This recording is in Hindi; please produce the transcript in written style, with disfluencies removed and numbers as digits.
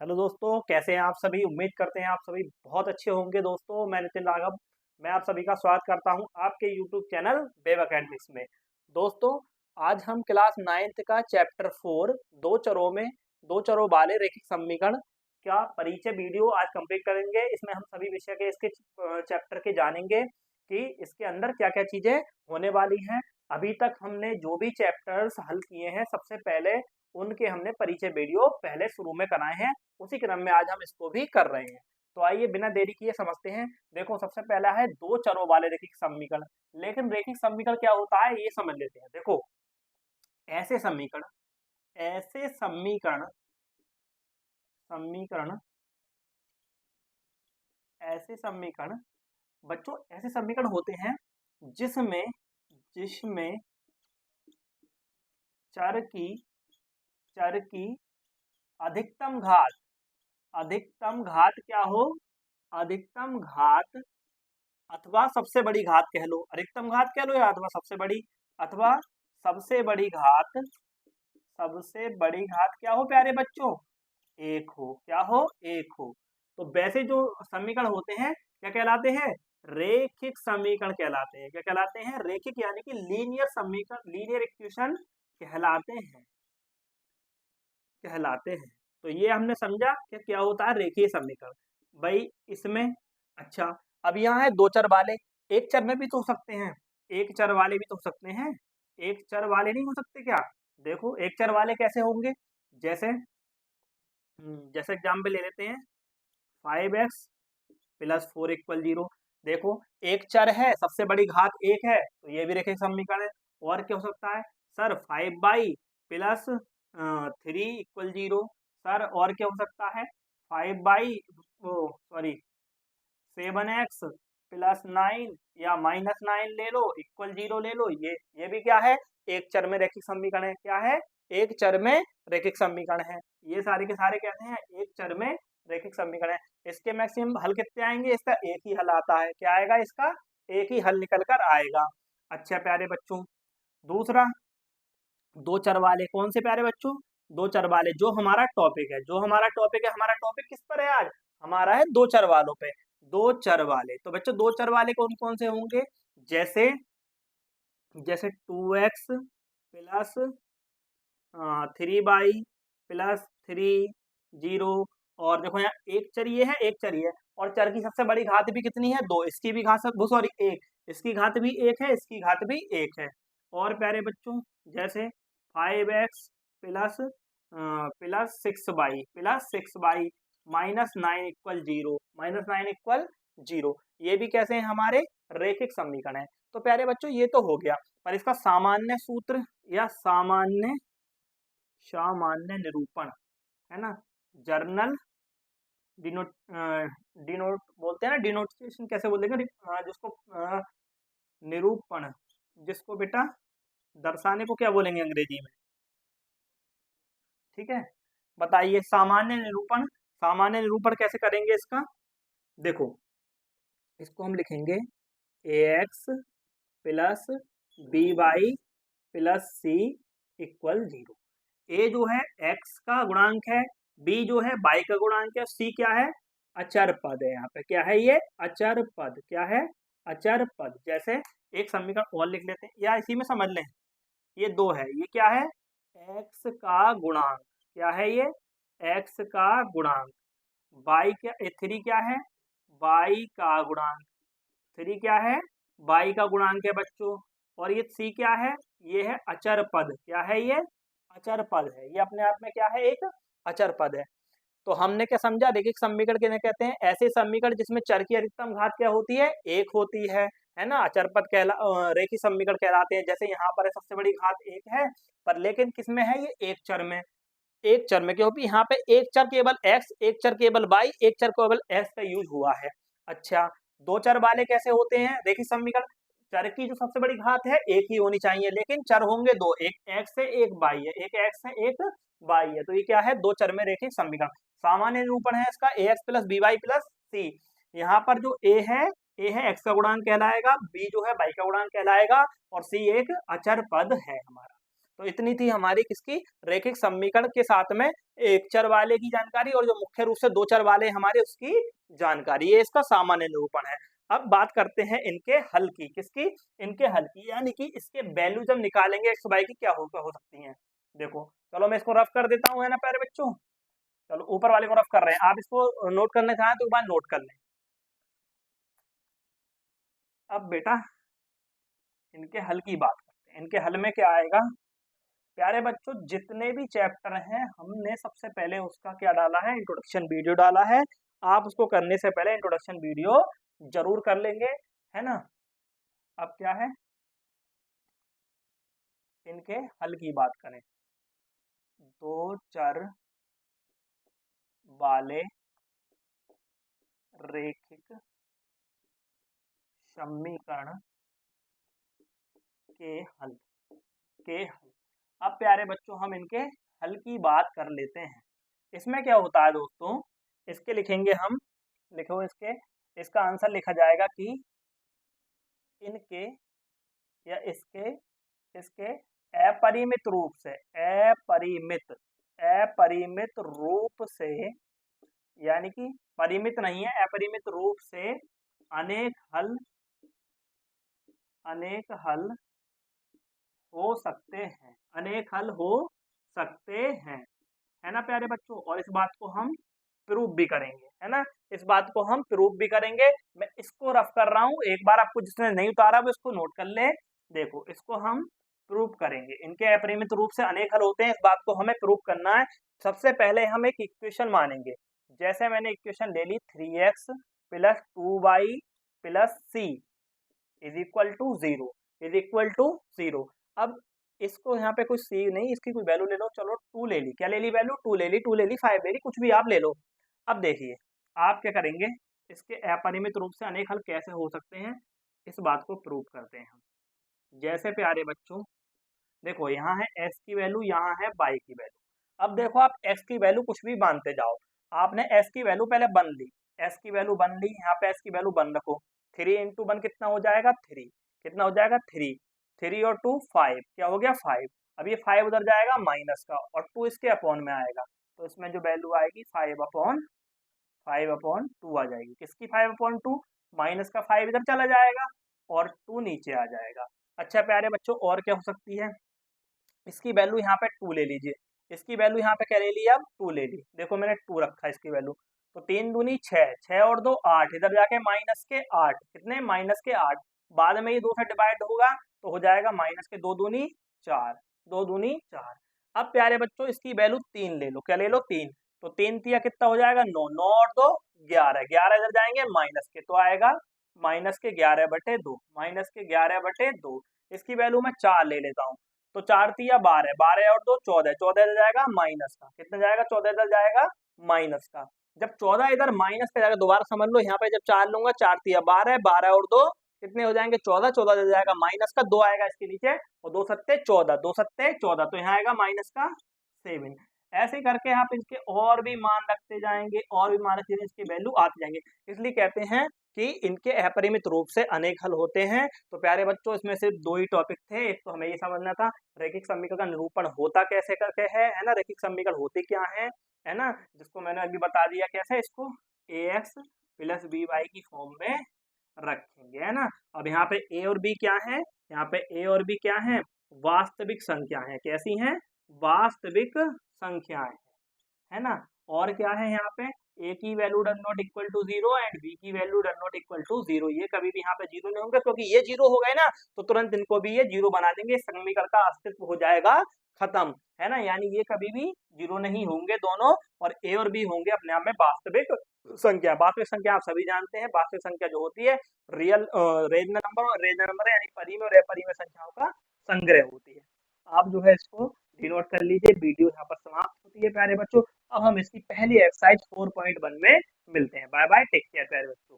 हेलो दोस्तों, कैसे हैं आप सभी। उम्मीद करते हैं आप सभी बहुत अच्छे होंगे। दोस्तों, मैं नितिन राघव, मैं आप सभी का स्वागत करता हूं आपके यूट्यूब चैनल वेब अकेडमिक्स में। दोस्तों, आज हम क्लास 9th का चैप्टर 4 दो चरों वाले रैखिक समीकरण का परिचय वीडियो आज कंप्लीट करेंगे। इसमें हम सभी विषय के इसके चैप्टर के जानेंगे कि इसके अंदर क्या क्या चीजें होने वाली हैं। अभी तक हमने जो भी चैप्टर्स हल किए हैं, सबसे पहले उनके हमने परिचय वीडियो पहले शुरू में कराए हैं। उसी क्रम में आज हम इसको भी कर रहे हैं। तो आइए बिना देरी किए समझते हैं। देखो, सबसे पहला है दो चरों वाले रैखिक समीकरण। लेकिन रैखिक समीकरण क्या होता है ये समझ लेते हैं। देखो, ऐसे समीकरण ऐसे समीकरण समीकरण ऐसे समीकरण बच्चों, ऐसे समीकरण होते हैं जिसमें जिसमें चर की चर की अधिकतम घात क्या हो, अधिकतम घात अथवा सबसे बड़ी घात कह लो। अधिकतम घात कह लो या अथवा सबसे बड़ी, अथवा सबसे बड़ी घात क्या हो प्यारे बच्चों, एक हो। क्या हो, एक हो। तो वैसे जो समीकरण होते हैं क्या कहलाते हैं, रेखिक समीकरण कहलाते हैं। क्या कहलाते हैं, रेखिक, यानी कि लीनियर समीकरण, लीनियर इक्वेशन कहलाते हैं। तो ये हमने समझा कि क्या होता है रेखीय समीकरण भाई इसमें। अच्छा, अब यहाँ है दो चर वाले। एक चर में भी तो हो सकते हैं, एक चर वाले भी तो हो सकते हैं। एक चर वाले नहीं हो सकते क्या। देखो, एक चर वाले कैसे होंगे, जैसे जैसे एग्जाम्पल ले लेते हैं 5x + 4 = 0। देखो, एक चर है, सबसे बड़ी घात एक है, तो ये भी रेखीय समीकरण है। और क्या हो सकता है सर, 5y + 3 = 0। सर, और क्या हो सकता है, 7x + 9 या -9 ले लो, =0 ले लो। ये भी क्या है, एक चर में रैखिक समीकरण है। क्या है, एक चर में रैखिक समीकरण है। ये सारे के सारे कहते हैं एक चर में रैखिक समीकरण है। इसके मैक्सिमम हल कितने आएंगे, इसका एक ही हल आता है। क्या आएगा, इसका एक ही हल निकल कर आएगा। अच्छा प्यारे बच्चों, दूसरा दो चर वाले कौन से प्यारे बच्चों, दो चर वाले जो हमारा टॉपिक है, हमारा टॉपिक किस पर है आज, हमारा है दो चर वालों पे। दो चर वाले, तो बच्चों दो चर वाले कौन कौन से होंगे, जैसे जैसे 2x + 3y + 3 0। और देखो यहाँ एक चर ये है, एक चर ये है, और चर की सबसे बड़ी घात भी कितनी है, दो। इसकी भी घात, सॉरी एक, इसकी घात भी एक है, इसकी घात भी एक है। और प्यारे बच्चों, जैसे 5x + 6y -9 = 0, -9 = 0। ये भी कैसे हैं, हमारे रैखिक समीकरण है। तो प्यारे बच्चों, ये तो हो गया। पर इसका सामान्य सूत्र या सामान्य निरूपण है ना, जर्नल डिनोट डिनोट बोलते हैं ना, डिनोटेशन कैसे बोलेंगे, जिसको निरूपण, जिसको बेटा दर्शाने को क्या बोलेंगे अंग्रेजी में, ठीक है। बताइए, सामान्य निरूपण कैसे करेंगे इसका। देखो, इसको हम लिखेंगे ax + by + c = 0। ए जो है x का गुणांक है, b जो है y का गुणांक है, c क्या है, अचर पद है। यहाँ पे क्या है, ये अचर पद। क्या है, अचर पद। जैसे एक समीकरण और लिख लेते हैं, या इसी में समझ लें, ये दो है, ये क्या है, x का गुणांक। क्या है ये, x का गुणांक। y क्या, 3 क्या है, y का गुणांक। 3 क्या है, y का गुणांक है बच्चों। और ये c क्या है, ये है अचर पद। क्या है, ये अचर पद है। ये अपने आप में क्या है, एक अचर पद है। तो हमने क्या समझा, रैखिक समीकरण किन्हें कहते हैं, ऐसे समीकरण जिसमें चर की अधिकतम घात क्या होती है, एक होती है ना। अचर पद रैखिक समीकरण कहलाते हैं। जैसे यहाँ पर सबसे बड़ी घात एक है, पर लेकिन किसमें है, ये एक चर में। एक चर में क्योंकि यहाँ पे एक चर केवल x, एक चर केवल y, एक चर केवल s का यूज हुआ है। अच्छा, दो चर वाले कैसे होते हैं रैखिक समीकरण, चर की जो सबसे बड़ी घात है एक ही होनी चाहिए, लेकिन चर होंगे दो, एक x है, एक y है, एक x है, एक y है। तो ये क्या है, दो चर में रैखिक समीकरण। सामान्य निरूपण है इसका ax + by + c। यहाँ पर जो a है x का गुणांक कहलाएगा, b जो है y का गुणांक कहलाएगा, और c एक अचर पद है हमारा। तो इतनी थी हमारी किसकी, रैखिक समीकरण के साथ में एक चर वाले की जानकारी और जो मुख्य रूप से दो चर वाले हमारे उसकी जानकारी, ये इसका सामान्य निरूपण है। अब बात करते हैं इनके हल की, किसकी, इनके हल की, यानी कि इसके वैल्यू जब निकालेंगे एक्स वाई की क्या हो सकती है। देखो चलो मैं इसको रफ कर देता हूँ, है ना प्यारे बच्चों। चलो ऊपर वाले को रफ कर रहे हैं, आप इसको नोट करना चाहें तो एक बार नोट कर लें। अब बेटा इनके हल की बात करते हैं। इनके हल में क्या आएगा प्यारे बच्चों, जितने भी चैप्टर हैं हमने सबसे पहले उसका क्या डाला है, इंट्रोडक्शन वीडियो डाला है। आप उसको करने से पहले इंट्रोडक्शन वीडियो जरूर कर लेंगे, है ना। अब क्या है, इनके हल की बात करें, दो चर वाले रैखिक समीकरण के हल। अब प्यारे बच्चों हम इनके हल की बात कर लेते हैं। इसमें क्या होता है दोस्तों, इसके लिखेंगे हम, लिखो इसका आंसर लिखा जाएगा कि इनके या इसके अपरिमित रूप से, यानी कि परिमित नहीं है, अपरिमित रूप से अनेक हल हो सकते हैं, है ना प्यारे बच्चों। और इस बात को हम प्रूव भी करेंगे, है ना, इस बात को हम प्रूव भी करेंगे। मैं इसको रफ कर रहा हूँ, एक बार आपको जिसने नहीं उतारा वो इसको नोट कर ले। देखो इसको हम प्रूव करेंगे, इनके अपरिमित रूप से अनेक हल होते हैं, इस बात को हमें प्रूव करना है। सबसे पहले हम एक इक्वेशन मानेंगे, जैसे मैंने इक्वेशन ले ली 3x + 2y + c = 0। अब इसको यहाँ पे कोई सी नहीं, इसकी कोई वैल्यू ले लो, चलो 2 ले ली, क्या ले ली वैल्यू, 2 ले ली, 5 ले ली, कुछ भी आप ले लो। अब देखिए आप क्या करेंगे, इसके अपरिमित रूप से अनेक हल कैसे हो सकते हैं, इस बात को प्रूव करते हैं हम। जैसे प्यारे बच्चों देखो यहाँ है x की वैल्यू, यहाँ है y की वैल्यू। अब देखो आप x की वैल्यू कुछ भी मानते जाओ, आपने s की वैल्यू पहले बन ली, s की वैल्यू बन ली, यहाँ पे s की वैल्यू बन रखो। 3 × 1 कितना हो जाएगा 3, कितना हो जाएगा 3, 3 और 2 5, क्या हो गया 5। अब ये 5 उधर जाएगा माइनस का, और 2 इसके अपॉन में आएगा, तो इसमें जो वैल्यू आएगी 5/2 आ जाएगी। किसकी 5/2, माइनस का 5 इधर चला जाएगा और 2 नीचे आ जाएगा। अच्छा प्यारे बच्चों और क्या हो सकती है, इसकी वैल्यू यहाँ पे 2 ले लीजिए, इसकी वैल्यू यहाँ पे क्या ले ली, अब 2 ले ली। देखो मैंने 2 रखा है इसकी वैल्यू, तो 3 दूनी 6, 6 और 2 8, इधर जाके माइनस के 8, कितने माइनस के 8, बाद में ये 2 से डिवाइड होगा तो हो जाएगा माइनस के 2 दूनी 4, 2 दूनी 4। अब प्यारे बच्चों इसकी वैल्यू 3 ले लो, क्या ले लो 3, तो 3 तिया कितना हो जाएगा 9, 9 और 2 11, 11 इधर जाएंगे माइनस के, तो आएगा माइनस के 11/2, माइनस के 11/2। इसकी वैल्यू मैं 4 ले लेता हूँ, तो 4 तिया 12, 12 और 2 14, 14 इधर जाएगा माइनस का, कितना जाएगा 14 इधर जाएगा माइनस का। जब 14 इधर माइनस का जाएगा, दोबारा समझ लो यहाँ पे जब 4 लूंगा, 4 तिया 12, 12 और 2 कितने हो जाएंगे 14, 14 इधर जाएगा माइनस का, 2 आएगा इसके नीचे, और 2 सत्ते 14, 2 सत्ते 14, तो यहाँ आएगा माइनस का 7। ऐसे करके आप इसके और भी मान रखते जाएंगे, और भी मान रखते जाएंगे, इसकी वैल्यू आती जाएंगे। इसलिए कहते हैं कि इनके अपरिमित रूप से अनेक हल होते हैं। तो प्यारे बच्चों इसमें सिर्फ 2 ही टॉपिक थे, एक तो हमें ये समझना था रैखिक समीकरण का निरूपण होता कैसे करके है ना, रैखिक समीकरण होते क्या है ना, जिसको मैंने अभी बता दिया कैसे, इसको ax + by की फॉर्म में रखेंगे, है ना। अब यहाँ पे a और b क्या है, यहाँ पे a और b क्या है, वास्तविक संख्या है, कैसी हैं, वास्तविक संख्याएं, है ना। और क्या है यहाँ पे, a की value does not equal to 0 and b की value does not equal to 0, ये कभी भी यहाँ पे 0 नहीं होंगे, क्योंकि ये 0 हो गए ना तो तुरंत इनको भी ये 0 बना देंगे, समीकरण का अस्तित्व हो जाएगा खत्म, है ना। यानी ये कभी भी 0 नहीं होंगे दोनों, और a और b होंगे अपने आप में वास्तविक संख्या। वास्तविक संख्या आप सभी जानते हैं, वास्तविक संख्या जो होती है रेशनल नंबर और रेशनल नंबर यानी परिमेय और अपरिमेय संख्याओं का संग्रह होती है। आप जो है इसको डिनोट कर लीजिए, वीडियो यहाँ पर समाप्त होती है प्यारे बच्चों। अब हम इसकी पहली एक्सरसाइज 4.1 में मिलते हैं। बाय बाय, टेक केयर प्यारे बच्चों।